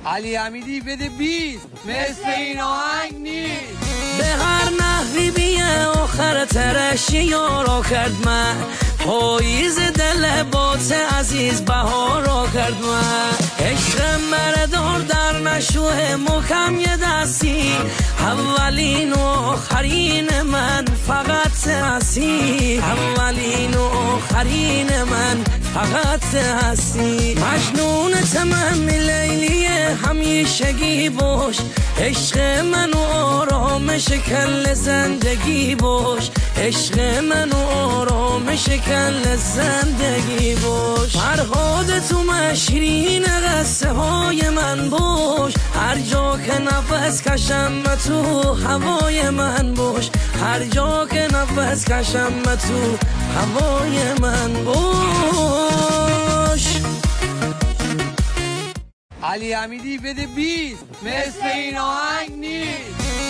علی امیدی بده بیت مثل این آهنگ نیست. به هر نحوی بیه آخر ترشی یارا کرد من، پاییز دل بات عزیز بهارا کرد من. عشق مردار در نشوه مکم یه دستی، اولین و آخرین من فقط هستی، اولین و آخرین من فقط هستی. مجنونت من لیلیه همیشگی باش، عشق من و آرامش کل زندگی باش، عشق من و آرامش کل زندگی باش. فرهاد تو مشرین قصه های من باش، هر جا که نفس کشم تو هوای من باش، هر جا که نفس کشم تو هوای من باش. علی امیدی بده بیت مثل این آهنگ نیست.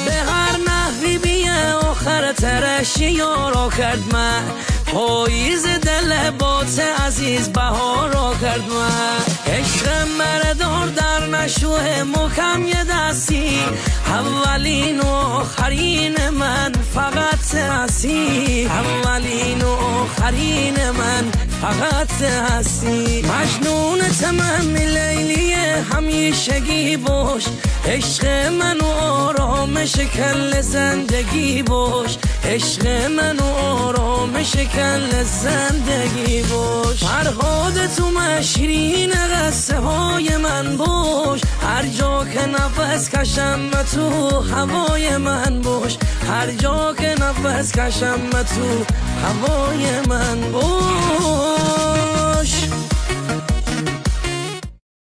به هر نحوی بیه آخر ترشی یارا کرد من، پاییز دل بات عزیز بهارا کرد من. عشق مردار در نشوه مکم یه دستی، اولین و آخرین من فقط هستی، اولین و آخرین من فقط هستی. مجنونت من لیلیه همیشگی باش، عشق من و آرامش کل زندگی باش، عشق من و آرامش کل زندگی باش. فرهاد تو مشرین قصه های من باش، هر جا که نفس کشم تو هوای من باش، هر جا که نفس کشم تو هوای من باش.